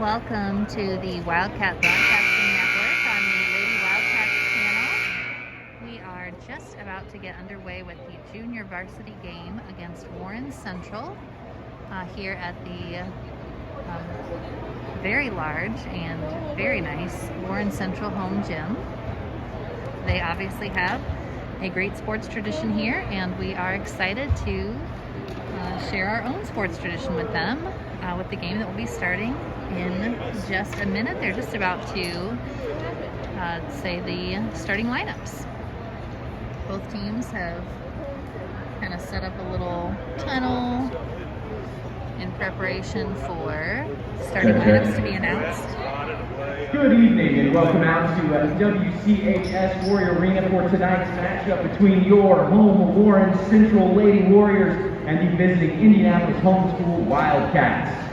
welcome to the Wildcat Broadcasting Network on the Lady Wildcats channel. We are just about to get underway with the junior varsity game against Warren Central here at the very large and very nice Warren Central home gym. They obviously have a great sports tradition here, and we are excited to share our own sports tradition with them with the game that will be starting in just a minute. They're just about to say the starting lineups. Both teams have kind of set up a little tunnel in preparation for starting lineups to be announced. Good evening and welcome out to WCHS Warrior Arena for tonight's matchup between your home Warren Central Lady Warriors and the visiting Indianapolis Homeschool Wildcats.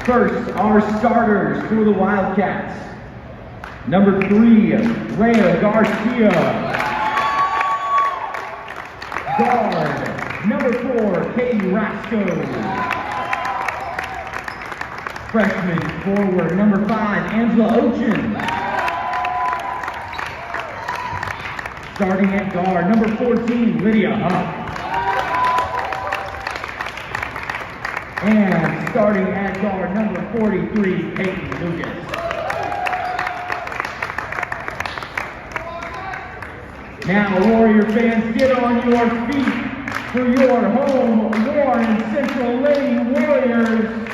First, our starters for the Wildcats. Number 3, Rhea Garcia. Guard, number 4, Katie Rasco. Freshman forward, number 5, Angela Ochin. Starting at guard, number 14, Lydia Huff. And starting at guard, number 43, Peyton Lucas. Now, Warrior fans, get on your feet for your home Warren Central Lady Warriors.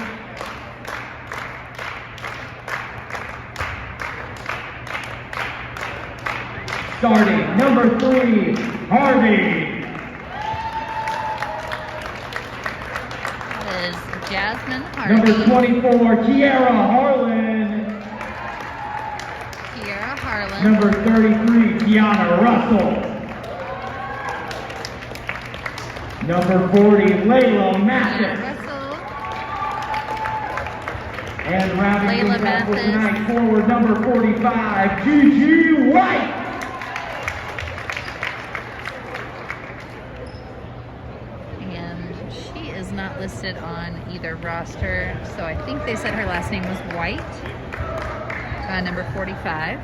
Starting, number 3, Harvey. That is Jasmine Harvey. Number 24, Kiara Harlan. Kiara Harlan. Number 33, Kiana Russell. Number 40, Layla Mathis. Russell. And rounding Layla things up for Mathis. tonight, forward number 45, Gigi White. She is not listed on either roster, so I think they said her last name was White, number 45.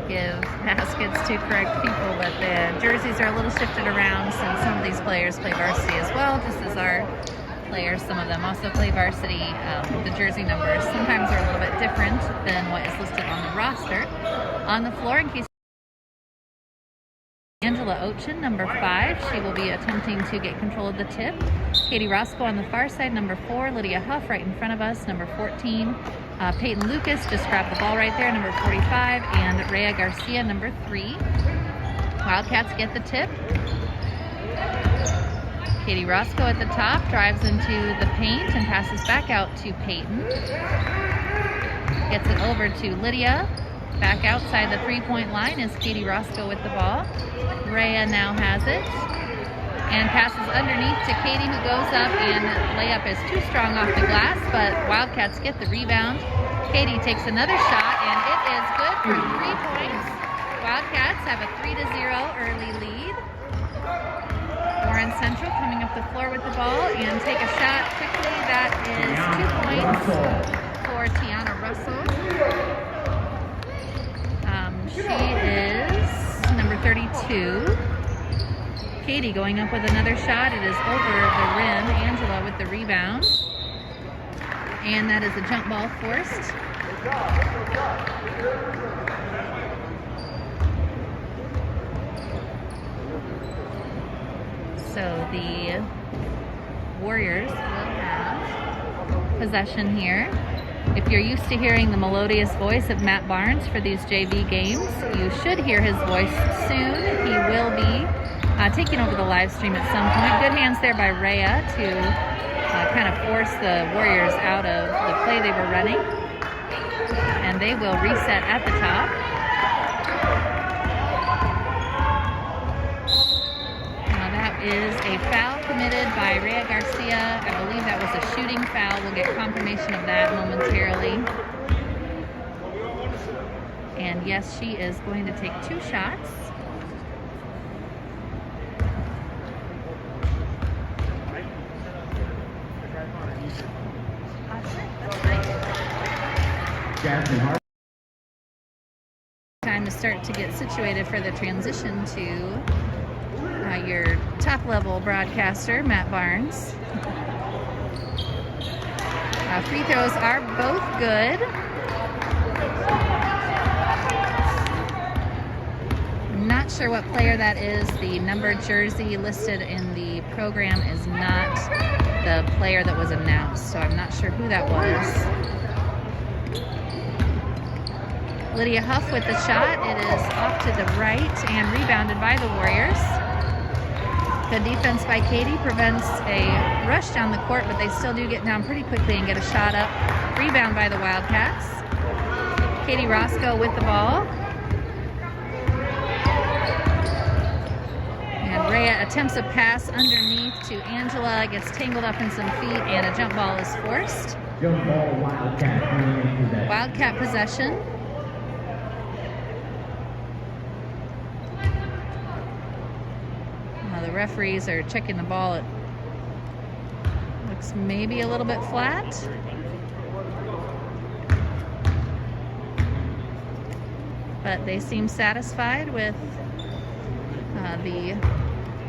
Give baskets to correct people, but the jerseys are a little shifted around since some of these players play varsity as well, just as our players, some of them also play varsity. The jersey numbers sometimes are a little bit different than what is listed on the roster. On the floor, in case Angela Ochin, number 5. She will be attempting to get control of the tip. Katie Roscoe on the far side, number 4. Lydia Huff right in front of us, number 14. Peyton Lucas just grabbed the ball right there, number 45. And Rhea Garcia, number 3. Wildcats get the tip. Katie Roscoe at the top, drives into the paint and passes back out to Peyton. Gets it over to Lydia. Back outside the three-point line is Katie Roscoe with the ball. Rhea now has it and passes underneath to Katie, who goes up, and layup is too strong off the glass, but Wildcats get the rebound. Katie takes another shot, and it is good for 3 points. Wildcats have a 3-0 early lead. Warren Central coming up the floor with the ball and take a shot quickly. That is 2 points for Tiana Russell. She is number 32. Katie going up with another shot. It is over the rim. Angela with the rebound. And that is a jump ball forced. So the Warriors will have possession here. If you're used to hearing the melodious voice of Matt Barnes for these JV games, you should hear his voice soon. He will be taking over the live stream at some point. Good hands there by Rhea to kind of force the Warriors out of the play they were running. And they will reset at the top. That is a foul committed by Rhea Garcia. I believe that was a shooting foul. We'll get confirmation of that momentarily. And yes, she is going to take 2 shots. Jasmine Hart. Time to start to get situated for the transition to your top level broadcaster, Matt Barnes. Free throws are both good. I'm not sure what player that is. The numbered jersey listed in the program is not the player that was announced, so I'm not sure who that was. Lydia Huff with the shot. It is off to the right and rebounded by the Warriors. The defense by Katie prevents a rush down the court, but they still do get down pretty quickly and get a shot up. Rebound by the Wildcats. Katie Roscoe with the ball. And Rhea attempts a pass underneath to Angela, gets tangled up in some feet, and a jump ball is forced. Jump ball, Wildcat. Wildcat possession. The referees are checking the ball. It looks maybe a little bit flat. But they seem satisfied with the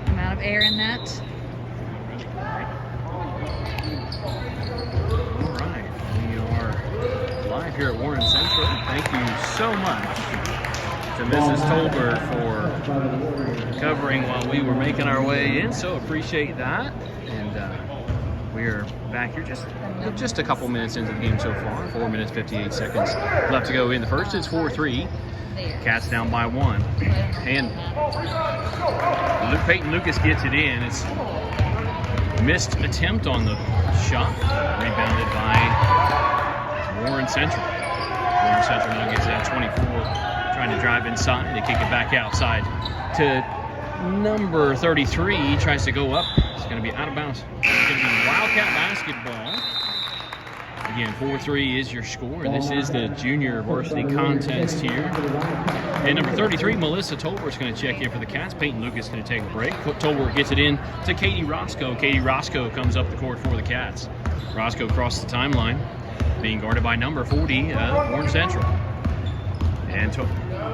amount of air in that. All right, we are live here at Warren Central. Thank you so much to Mrs. Tolbert for covering while we were making our way in, so appreciate that. And we are back here just a couple minutes into the game so far. 4 minutes 58 seconds left to go in the first. It's 4-3. Cats down by 1. And Peyton Lucas gets it in. It's missed attempt on the shot, rebounded by Warren Central. Warren Central now gets that 24, trying to drive inside to kick it back outside to number 33. He tries to go up. It's going to be out of bounds. It's going to be Wildcat basketball. Again, 4-3 is your score. This is the junior varsity contest here. And number 33, Melissa Tolbert, is going to check in for the Cats. Peyton Lucas is going to take a break. Tolbert gets it in to Katie Roscoe. Katie Roscoe comes up the court for the Cats. Roscoe crosses the timeline, being guarded by number 40, Warren Central. And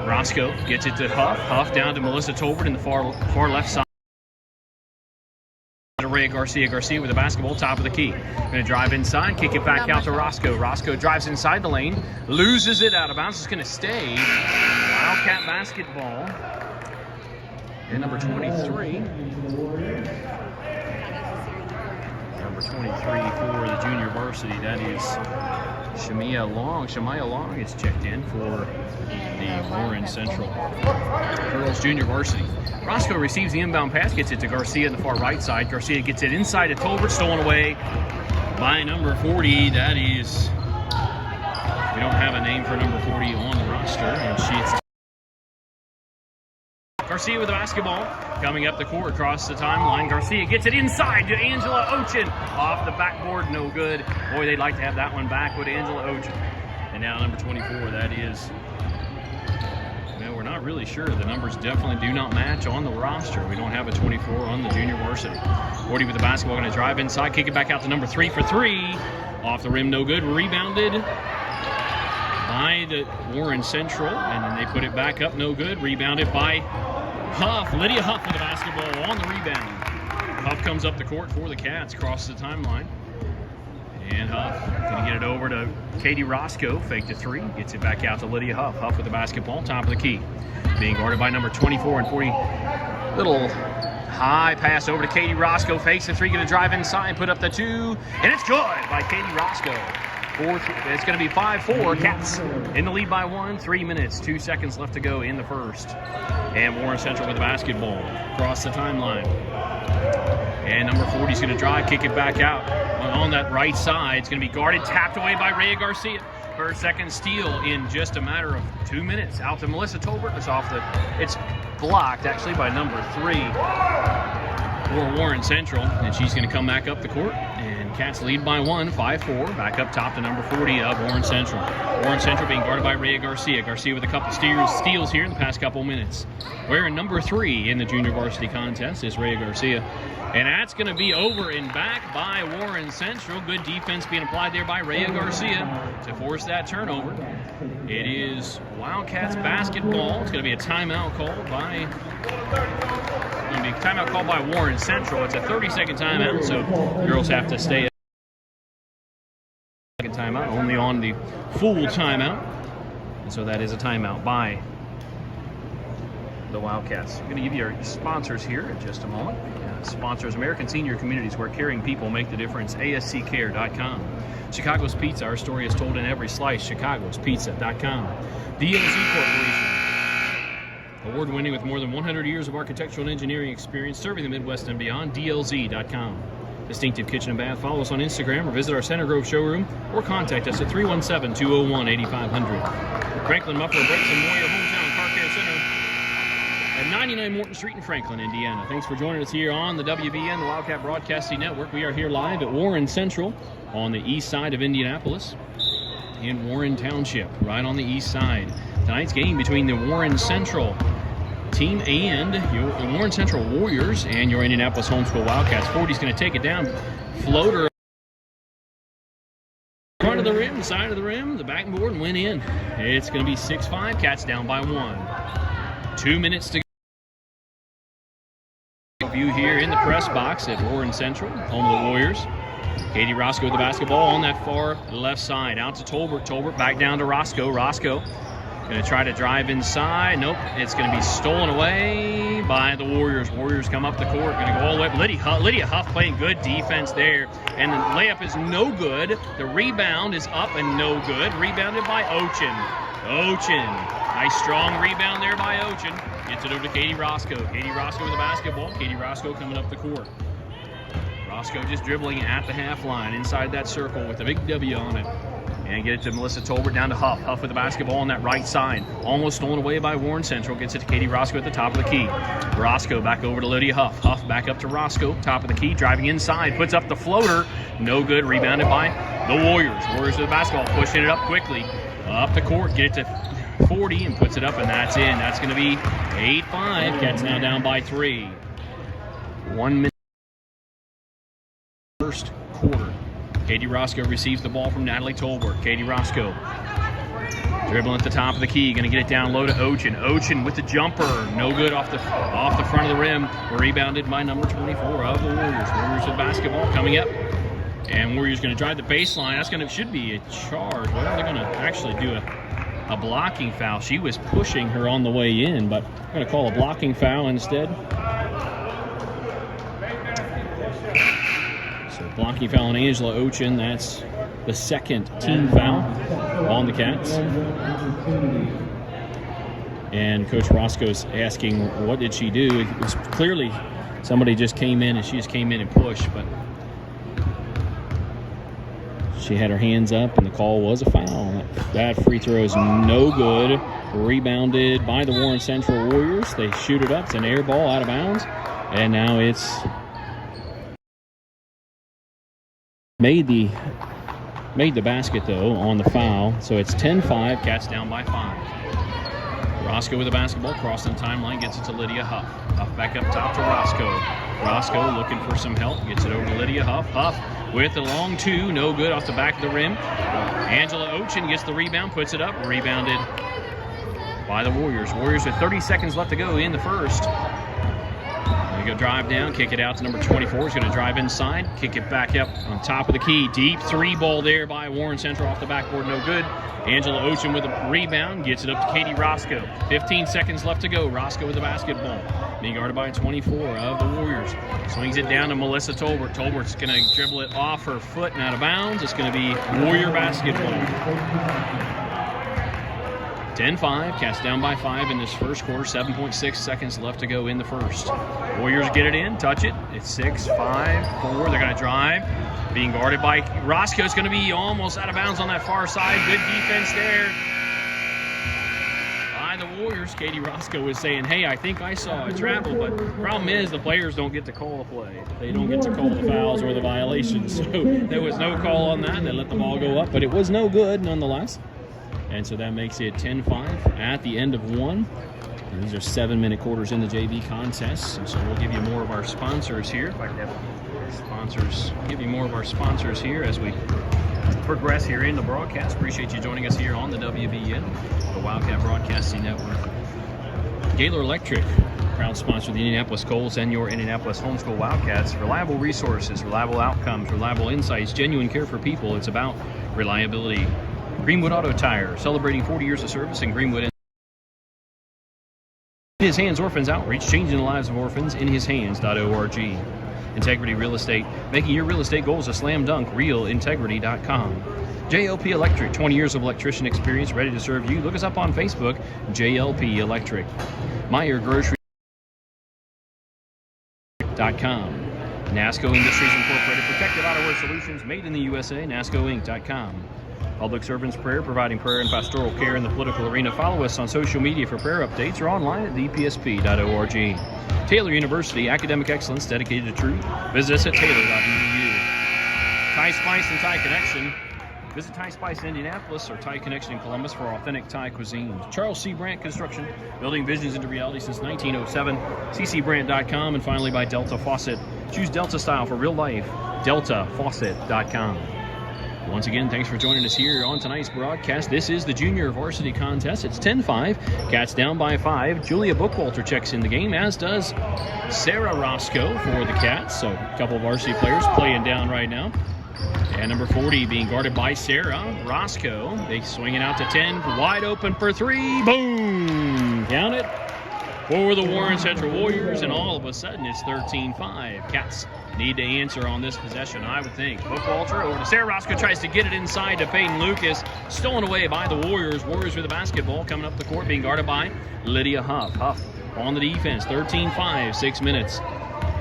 Roscoe gets it to Huff. Huff down to Melissa Tolbert in the far left side. Rhea Garcia. Garcia with the basketball, top of the key. Going to drive inside, kick it back out to Roscoe. Roscoe drives inside the lane, loses it out of bounds. It's going to stay. Wildcat basketball. And number 23. Number 23 for the junior varsity. That is Shamia Long. Shamia Long is checked in for the Warren Central girls junior varsity. Roscoe receives the inbound pass, gets it to Garcia in the far right side. Garcia gets it inside to Tolbert, stolen away by number 40. That is, we don't have a name for number 40 on the roster, and she's Garcia with the basketball, coming up the court across the timeline. Garcia gets it inside to Angela Ochin. Off the backboard, no good. Boy, they'd like to have that one back with Angela Ochin. And now number 24, that is, well, we're not really sure. The numbers definitely do not match on the roster. We don't have a 24 on the junior varsity. 40 with the basketball, going to drive inside, kick it back out to number 3 for 3. Off the rim, no good. Rebounded by the Warren Central, and then they put it back up, no good. Rebounded by Huff. Lydia Huff with the basketball on the rebound. Huff comes up the court for the Cats, crosses the timeline. And Huff going to get it over to Katie Roscoe. Fake to 3. Gets it back out to Lydia Huff. Huff with the basketball, top of the key. Being guarded by number 24 and 40. Little high pass over to Katie Roscoe. Fakes the 3. Going to drive inside, put up the 2. And it's good by Katie Roscoe. It's going to be 5-4. Cats in the lead by 1. 3 minutes, 2 seconds left to go in the first. And Warren Central with the basketball. Across the timeline. And number 40 is going to drive, kick it back out. On that right side, it's going to be guarded, tapped away by Rhea Garcia. Her second steal in just a matter of 2 minutes. Out to Melissa Tolbert. It's blocked actually by number 3 for Warren Central. And she's going to come back up the court and Cats lead by 1, 5-4. Back up top to number 40 of Warren Central. Warren Central being guarded by Rhea Garcia. Garcia with a couple steals here in the past couple minutes. Wearing number 3 in the junior varsity contest is Rhea Garcia. And that's going to be over and back by Warren Central. Good defense being applied there by Rhea Garcia to force that turnover. It is Wildcats basketball. It's going to be a timeout called by Warren Central. It's a 30-second timeout, so girls have to stay. Second timeout, only on the full timeout. And so that is a timeout by the Wildcats. I'm going to give you our sponsors here in just a moment. Sponsors: American Senior Communities, where caring people make the difference. ASCCare.com. Chicago's Pizza, our story is told in every slice. ChicagosPizza.com. DLZ Corporation, award-winning with more than 100 years of architectural and engineering experience serving the Midwest and beyond. DLZ.com. Distinctive Kitchen and Bath. Follow us on Instagram or visit our Center Grove showroom or contact us at 317-201-8500. Franklin Muffler Brakes and Moyer Hometown Car Care Center at 99 Morton Street in Franklin, Indiana. Thanks for joining us here on the WBN, the Wildcat Broadcasting Network. We are here live at Warren Central on the east side of Indianapolis in Warren Township, right on the east side. Tonight's game between the Warren Central team and the Warren Central Warriors and your Indianapolis Homeschool Wildcats. 40's going to take it down. Floater front of the rim, side of the rim, the backboard, and went in. It's going to be 6-5. Cats down by 1. 2 minutes to go. View here in the press box at Warren Central, home of the Warriors. Katie Roscoe with the basketball on that far left side. Out to Tolbert. Tolbert back down to Roscoe. Roscoe going to try to drive inside. Nope. It's going to be stolen away by the Warriors. Warriors come up the court. Going to go all the way up. Lydia Huff playing good defense there. And the layup is no good. The rebound is up and no good. Rebounded by Ochin. Nice strong rebound there by Ochin. Gets it over to Katie Roscoe. Katie Roscoe with the basketball. Katie Roscoe coming up the court. Roscoe just dribbling at the half line inside that circle with a big W on it. And get it to Melissa Tolbert down to Huff. Huff with the basketball on that right side. Almost stolen away by Warren Central. Gets it to Katie Roscoe at the top of the key. Roscoe back over to Lydia Huff. Huff back up to Roscoe. Top of the key. Driving inside. Puts up the floater. No good. Rebounded by the Warriors. Warriors with the basketball. Pushing it up quickly. Up the court. Get it to 40 and puts it up, and that's in. That's going to be 8-5. Cats now down by 3. 1 minute. First quarter. Katie Roscoe receives the ball from Natalie Tolbert. Katie Roscoe dribbling at the top of the key. Going to get it down low to Ochin. Ochin with the jumper. No good off the front of the rim. Rebounded by number 24 of the Warriors. Warriors with basketball coming up. And Warriors going to drive the baseline. Should be a charge. Well, they're going to actually do a blocking foul. She was pushing her on the way in, but I'm going to call a blocking foul instead. So blocking foul on Angela Ochin. That's the second team foul on the Cats. And Coach Roscoe's asking, what did she do? It was clearly somebody just came in and she just came in and pushed, but she had her hands up, and the call was a foul. That free throw is no good. Rebounded by the Warren Central Warriors. They shoot it up. It's an air ball out of bounds. And now it's made the basket, though, on the foul. So it's 10-5. Cats down by 5. Roscoe with the basketball. Crossing the timeline. Gets it to Lydia Huff. Huff back up top to Roscoe. Roscoe looking for some help. Gets it over to Lydia Huff. Huff with a long 2, no good off the back of the rim. Angela Ochin gets the rebound, puts it up, rebounded by the Warriors. Warriors with 30 seconds left to go in the first. They go drive down, kick it out to number 24. He's going to drive inside, kick it back up on top of the key. Deep 3 ball there by Warren Central off the backboard, no good. Angela Ochin with a rebound, gets it up to Katie Roscoe. 15 seconds left to go. Roscoe with the basketball. Being guarded by 24 of the Warriors. Swings it down to Melissa Tolbert. Tolbert's going to dribble it off her foot and out of bounds. It's going to be Warrior basketball. 10-5. Cats down by 5 in this first quarter. 7.6 seconds left to go in the first. Warriors get it in, touch it. It's 6-5-4. They're going to drive. Being guarded by Roscoe. It's going to be almost out of bounds on that far side. Good defense there by the Warriors, Katie Roscoe was saying, hey, I think I saw a travel, but problem is the players don't get to call the play. They don't get to call the fouls or the violations. So there was no call on that, and they let the ball go up, but it was no good nonetheless. And so that makes it 10-5 at the end of one. And these are 7-minute quarters in the JV contest. And so we'll give you more of our sponsors here. If I could have sponsors, give you more of our sponsors here as we progress here in the broadcast. Appreciate you joining us here on the WBN, the Wildcat Broadcasting Network. Gaylor Electric, proud sponsor of the Indianapolis Colts and your Indianapolis Homeschool Wildcats. Reliable resources, reliable outcomes, reliable insights, genuine care for people. It's about reliability. Greenwood Auto Tire, celebrating 40 years of service in Greenwood. In His Hands Orphans Outreach, changing the lives of orphans. InHisHands.org. Integrity Real Estate, making your real estate goals a slam dunk. RealIntegrity.com. JLP Electric, 20 years of electrician experience, ready to serve you. Look us up on Facebook, JLP Electric. Meyer Grocery.com. NASCO Industries Incorporated, protective outerwear solutions made in the USA. NASCOInc.com. Public Servants Prayer, providing prayer and pastoral care in the political arena. Follow us on social media for prayer updates or online at thepsp.org. Taylor University, academic excellence dedicated to truth. Visit us at taylor.edu. Thai Spice and Thai Connection. Visit Thai Spice in Indianapolis or Thai Connection in Columbus for authentic Thai cuisine. Charles C. Brandt Construction, building visions into reality since 1907. ccbrandt.com. And finally by Delta Faucet. Choose Delta style for real life. DeltaFaucet.com. Once again, thanks for joining us here on tonight's broadcast. This is the Junior Varsity Contest. It's 10-5. Cats down by 5. Julia Bookwalter checks in the game, as does Sarah Roscoe for the Cats. So a couple of varsity players playing down right now. And number 40 being guarded by Sarah Roscoe. They swing it out to 10. Wide open for 3. Boom! Count it. For the Warren Central Warriors, and all of a sudden it's 13-5. Cats need to answer on this possession, I would think. Bookwalter over to Sarah Roscoe, tries to get it inside to Peyton Lucas. Stolen away by the Warriors. Warriors with the basketball coming up the court, being guarded by Lydia Huff. Huff on the defense, 13-5, 6 minutes.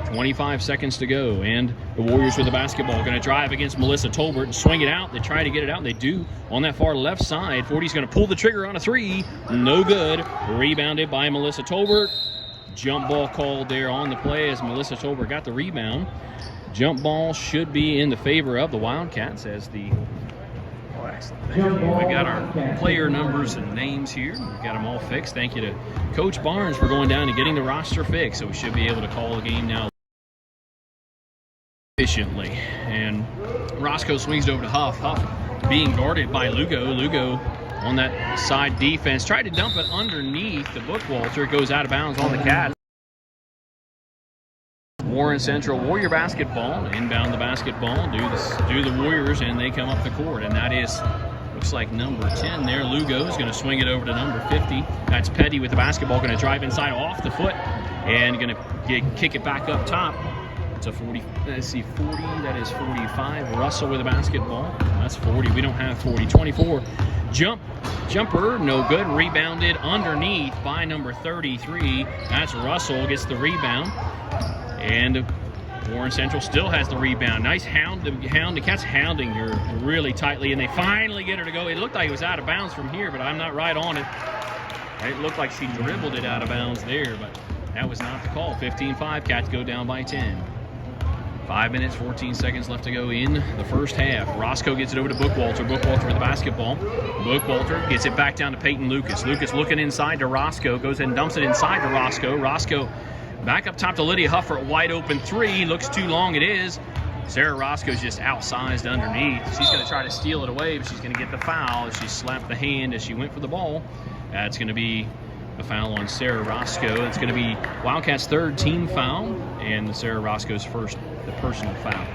25 seconds to go, and the Warriors with the basketball going to drive against Melissa Tolbert and swing it out. They try to get it out, and they do on that far left side. 40's going to pull the trigger on a 3. No good. Rebounded by Melissa Tolbert. Jump ball called there on the play as Melissa Tolbert got the rebound. Jump ball should be in the favor of the Wildcats as the... Oh, excellent. We got our player numbers and names here. We've got them all fixed. Thank you to Coach Barnes for going down and getting the roster fixed, so we should be able to call the game now efficiently. And Roscoe swings it over to Huff. Huff being guarded by Lugo. Lugo on that side defense. Tried to dump it underneath the Bookwalter. It goes out of bounds on the Cats. Warren Central Warrior basketball. Inbound the basketball. Do the Warriors, and they come up the court. And that is, looks like number 10 there. Lugo is going to swing it over to number 50. That's Petty with the basketball. Going to drive inside off the foot. And going to kick it back up top. It's a 40, let's see, 40, that is 45. Russell with the basketball. That's 40. We don't have 40. 24. Jumper, no good. Rebounded underneath by number 33. That's Russell, gets the rebound. And Warren Central still has the rebound. Nice hound. The Cats hounding her really tightly, and they finally get her to go. It looked like it was out of bounds from here, but I'm not right on it. It looked like she dribbled it out of bounds there, but that was not the call. 15-5. Cats go down by 10. 5 minutes, 14 seconds left to go in the first half. Roscoe gets it over to Bookwalter. Bookwalter with the basketball. Bookwalter gets it back down to Peyton Lucas. Lucas looking inside to Roscoe. Goes and dumps it inside to Roscoe. Roscoe back up top to Lydia Huff for a wide open 3. Looks too long. It is. Sarah Roscoe's just outsized underneath. She's going to try to steal it away, but she's going to get the foul. She slapped the hand as she went for the ball. That's going to be a foul on Sarah Roscoe. It's going to be Wildcats' third team foul, and Sarah Roscoe's first, the personal foul.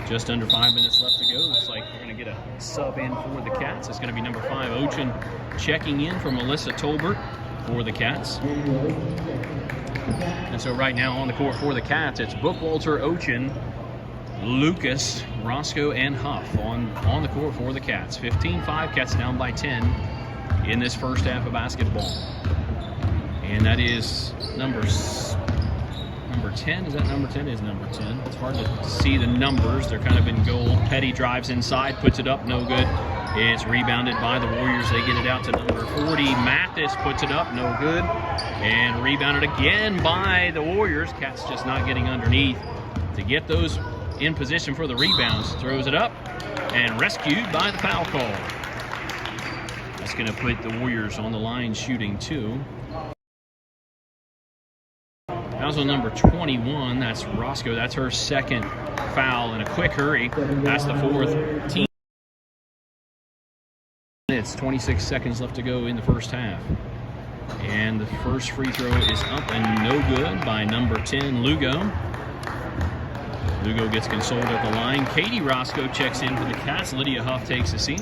Just under 5 minutes left to go. Looks like we're going to get a sub in for the Cats. It's going to be number 5, Ochin, checking in for Melissa Tolbert for the Cats. And so right now on the court for the Cats, it's Bookwalter, Ochin, Lucas, Roscoe, and Huff on the court for the Cats. 15-5, Cats down by 10 in this first half of basketball. And that is number 10. Is that number 10? Is number 10. It's hard to see the numbers. They're kind of in gold. Petty drives inside, puts it up, no good. It's rebounded by the Warriors. They get it out to number 40. Mathis puts it up, no good. And rebounded again by the Warriors. Cats just not getting underneath to get those in position for the rebounds. Throws it up and rescued by the foul call. That's going to put the Warriors on the line shooting 2. Fouls on number 21. That's Roscoe. That's her second foul in a quick hurry. That's the 4th team. It's 26 seconds left to go in the first half. And the first free throw is up and no good by number 10, Lugo. Lugo gets consoled at the line. Katie Roscoe checks in for the Cats. Lydia Huff takes a seat.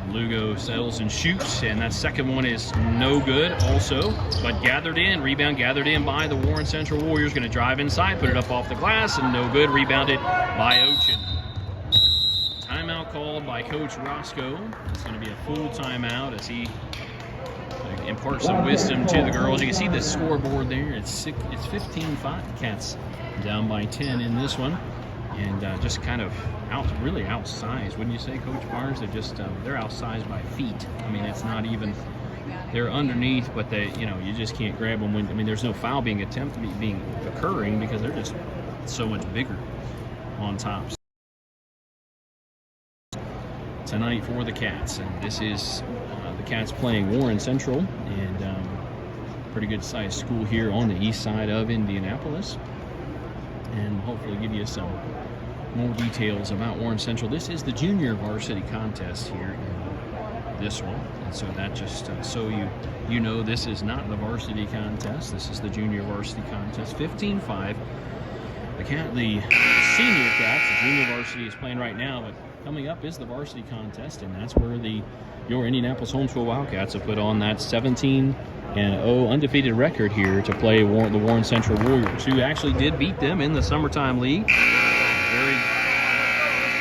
Lugo settles and shoots, and that second one is no good also, but gathered in. Rebound gathered in by the Warren Central Warriors. Going to drive inside, put it up off the glass, and no good. Rebounded by Ochin. Timeout called by Coach Roscoe. It's going to be a full timeout as he imparts some wisdom to the girls. You can see the scoreboard there. It's 15-5. Cats down by 10 in this one, and just kind of really outsized, wouldn't you say, Coach Barnes? They're just they're outsized by feet. I mean, it's not even. They're underneath, but they, you just can't grab them. When there's no foul being occurring because they're just so much bigger on top. Tonight for the Cats, and this is the Cats playing Warren Central, and pretty good sized school here on the east side of Indianapolis, and hopefully give you some more details about Warren Central. This is the junior varsity contest here in this one, and so that just so you know, this is not the varsity contest. This is the junior varsity contest. 15-5. The senior Cats, the junior varsity is playing right now, but coming up is the varsity contest, and that's where your Indianapolis Homeschool Wildcats have put on that 17-0 undefeated record here to play the Warren Central Warriors, who actually did beat them in the summertime league.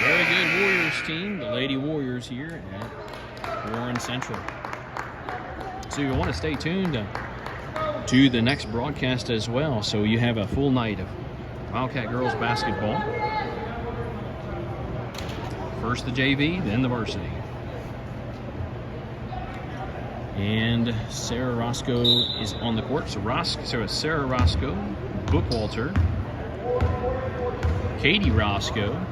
Very good Warriors team, the Lady Warriors here at Warren Central. So you want to stay tuned to the next broadcast as well. So you have a full night of Wildcat girls basketball. First the JV, then the varsity. And Sarah Roscoe is on the court. So it's Sarah Roscoe, Bookwalter, Katie Roscoe,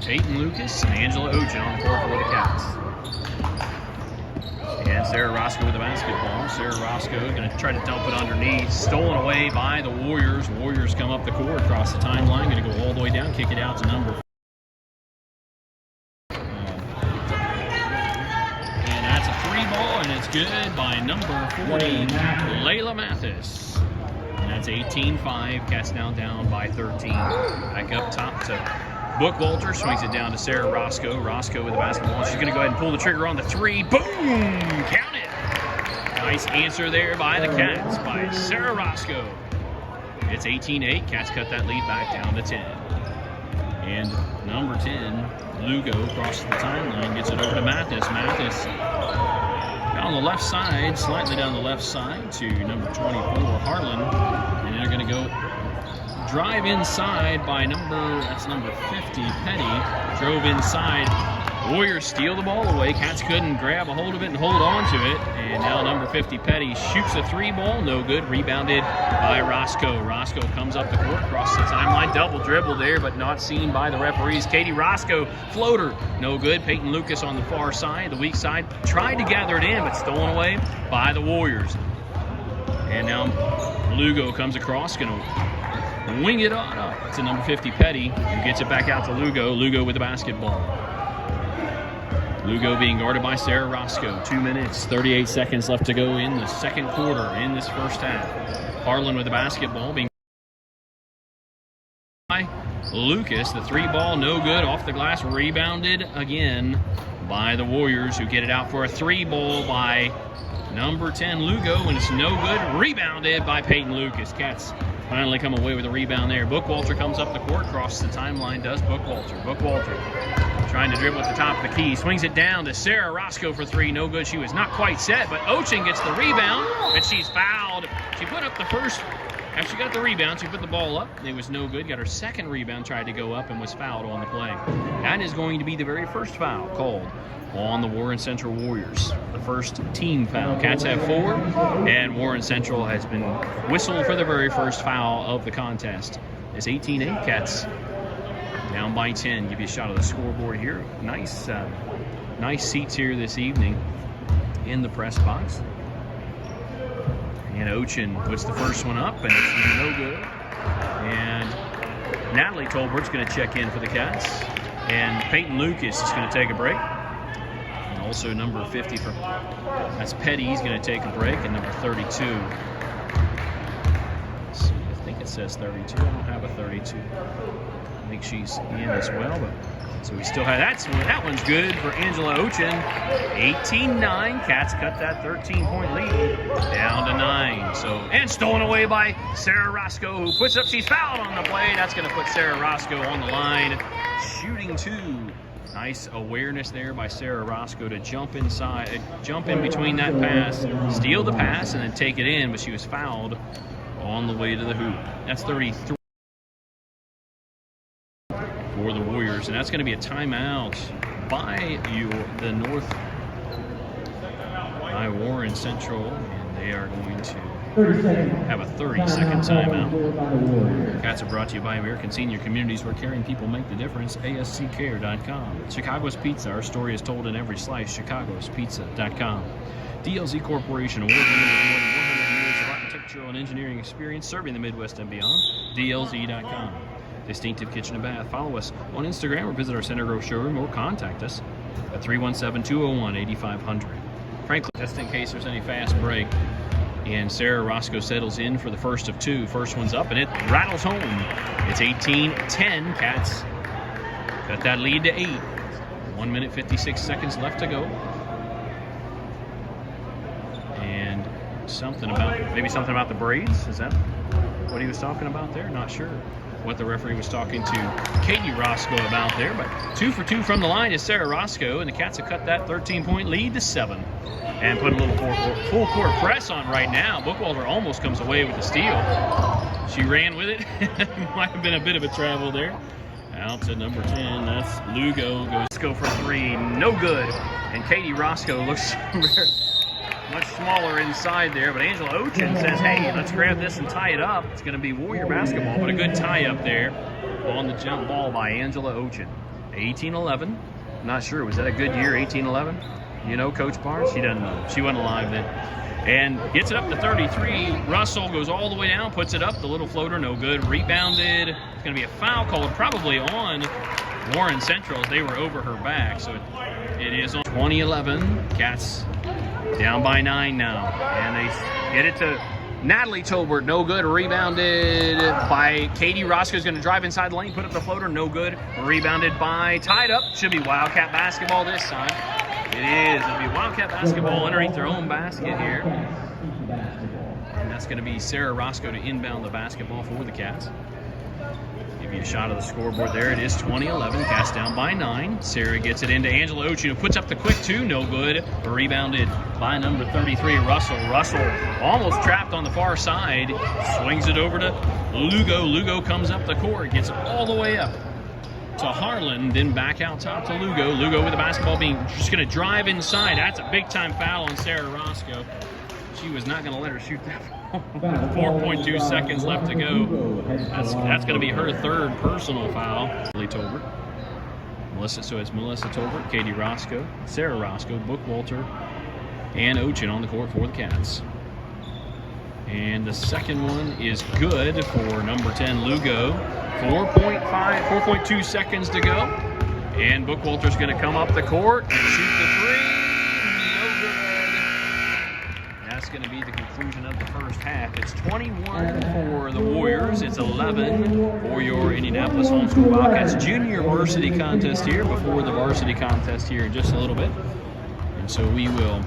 Peyton Lucas, and Angela Ochin on the court for the Cats. And Sarah Roscoe with the basketball. Sarah Roscoe going to try to dump it underneath. Stolen away by the Warriors. Warriors come up the court, across the timeline. Going to go all the way down, kick it out to number 4. And that's a 3-ball, and it's good by number 40, Layla Mathis. And that's 18-5. Cats now down by 13. Back up top to Bookwalter, swings it down to Sarah Roscoe. Roscoe with the basketball. She's going to go ahead and pull the trigger on the 3. Boom! Count it! Nice answer there by the Cats, by Sarah Roscoe. It's 18-8. Cats cut that lead back down to 10. And number 10, Lugo, crosses the timeline, gets it over to Mathis. Mathis down the left side, slightly down the left side to number 24, Harlan. And they're going to go drive inside by number 50, Petty. Drove inside. Warriors steal the ball away. Cats couldn't grab a hold of it and hold on to it. And now number 50, Petty, shoots a 3-ball. No good. Rebounded by Roscoe. Roscoe comes up the court, crosses the timeline. Double dribble there, but not seen by the referees. Katie Roscoe, floater. No good. Peyton Lucas on the far side, the weak side. Tried to gather it in, but stolen away by the Warriors. And now Lugo comes across, going to wing it on up to number 50, Petty, who gets it back out to Lugo. Lugo with the basketball. Lugo being guarded by Sarah Roscoe. 2 minutes, 38 seconds left to go in the second quarter in this first half. Harlan with the basketball being by Lucas. The 3-ball, no good, off the glass, rebounded again by the Warriors, who get it out for a 3-ball by number 10, Lugo, and it's no good. Rebounded by Peyton Lucas. Cats finally come away with a rebound there. Bookwalter comes up the court, crosses the timeline, does Bookwalter. Bookwalter trying to dribble at the top of the key. Swings it down to Sarah Roscoe for 3. No good. She was not quite set, but Ochin gets the rebound, and she's fouled. She put up the first Actually got the rebound. She put the ball up. It was no good. Got her second rebound, tried to go up, and was fouled on the play. That is going to be the very first foul called on the Warren Central Warriors. The first team foul. Cats have 4, and Warren Central has been whistled for the very first foul of the contest. It's 18-8 Cats down by 10. Give you a shot of the scoreboard here. Nice seats here this evening in the press box. And Ochin puts the first one up, and it's no good. And Natalie Tolbert's going to check in for the Cats. And Peyton Lucas is going to take a break. And also number 50 for, that's Petty, he's going to take a break. And number 32. Let's see, I think it says 32. I don't have a 32. I think she's in as well, but so we still have that one's good for Angela Ochin. 18-9. Cats cut that 13-point lead down to 9. So, and stolen away by Sarah Roscoe, who puts up. She's fouled on the play. That's going to put Sarah Roscoe on the line, shooting 2. Nice awareness there by Sarah Roscoe to jump inside, jump in between that pass, steal the pass, and then take it in. But she was fouled on the way to the hoop. That's 33. For the Warriors, and that's going to be a timeout by by Warren Central, and they are going to have a 30-second timeout. Cats are brought to you by American Senior Communities, where caring people make the difference. ASCCare.com. Chicago's Pizza. Our story is told in every slice. ChicagosPizza.com. DLZ Corporation, award-winning with more than 100 years of architectural and engineering experience serving the Midwest and beyond. DLZ.com. Distinctive Kitchen and Bath. Follow us on Instagram or visit our Center Grove showroom or contact us at 317-201-8500. Frankly, just in case there's any fast break. And Sarah Roscoe settles in for the first of 2. First one's up, and it rattles home. It's 18-10. Cats cut that lead to 8. 1 minute, 56 seconds left to go. And maybe something about the braids. Is that what he was talking about there? Not sure what the referee was talking to Katie Roscoe about there, but 2 for 2 from the line is Sarah Roscoe, and the Cats have cut that 13-point lead to 7 and put a little full court press on right now. Bookwalter almost comes away with the steal. She ran with it. Might have been a bit of a travel there. Out to number 10, that's Lugo. Go for 3, no good. And Katie Roscoe looks much smaller inside there, but Angela Ochin says, hey, let's grab this and tie it up. It's going to be Warrior basketball, but a good tie up there on the jump ball by Angela Ochin. 18-11. Not sure. Was that a good year, 18-11? You know, Coach Barnes? She doesn't know. She wasn't alive then. And gets it up to 33. Russell goes all the way down, puts it up. The little floater, no good. Rebounded. It's going to be a foul called probably on Warren Central as they were over her back. So it is on 2011. Cats down by 9 now, and they get it to Natalie Tolbert, no good. Rebounded by Katie Roscoe. Is going to drive inside the lane, put up the floater, no good. Rebounded by, tied up. Should be Wildcat basketball this time. It is. It'll be Wildcat basketball underneath their own basket here. And that's going to be Sarah Roscoe to inbound the basketball for the Cats. Give you a shot of the scoreboard there. It is 20-11. Cats down by 9. Sarah gets it into Angela Ochin, who puts up the quick 2. No good. Rebounded by number 33, Russell. Russell almost trapped on the far side. Swings it over to Lugo. Lugo comes up the court. Gets it all the way up to Harlan. Then back out top to Lugo. Lugo with the basketball being just going to drive inside. That's a big-time foul on Sarah Roscoe. She was not going to let her shoot that ball. 4.2 seconds left to go. That's going to be her third personal foul. Tolbert. So it's Melissa Tolbert, Katie Roscoe, Sarah Roscoe, Bookwalter, and Ochin on the court for the Cats. And the second one is good for number 10, Lugo. 4.2 seconds to go. And Bookwalter's going to come up the court and shoot the 3. That's going to be the conclusion of the first half. It's 21 for the Warriors. It's 11 for your Indianapolis Homeschool Wildcats junior varsity contest here before the varsity contest here in just a little bit. And so we will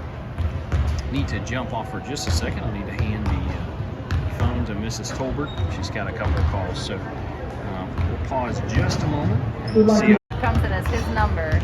need to jump off for just a second. I'll need to hand the phone to Mrs. Tolbert. She's got a couple of calls. So we'll pause just a moment and we'll see. Comes in as his number.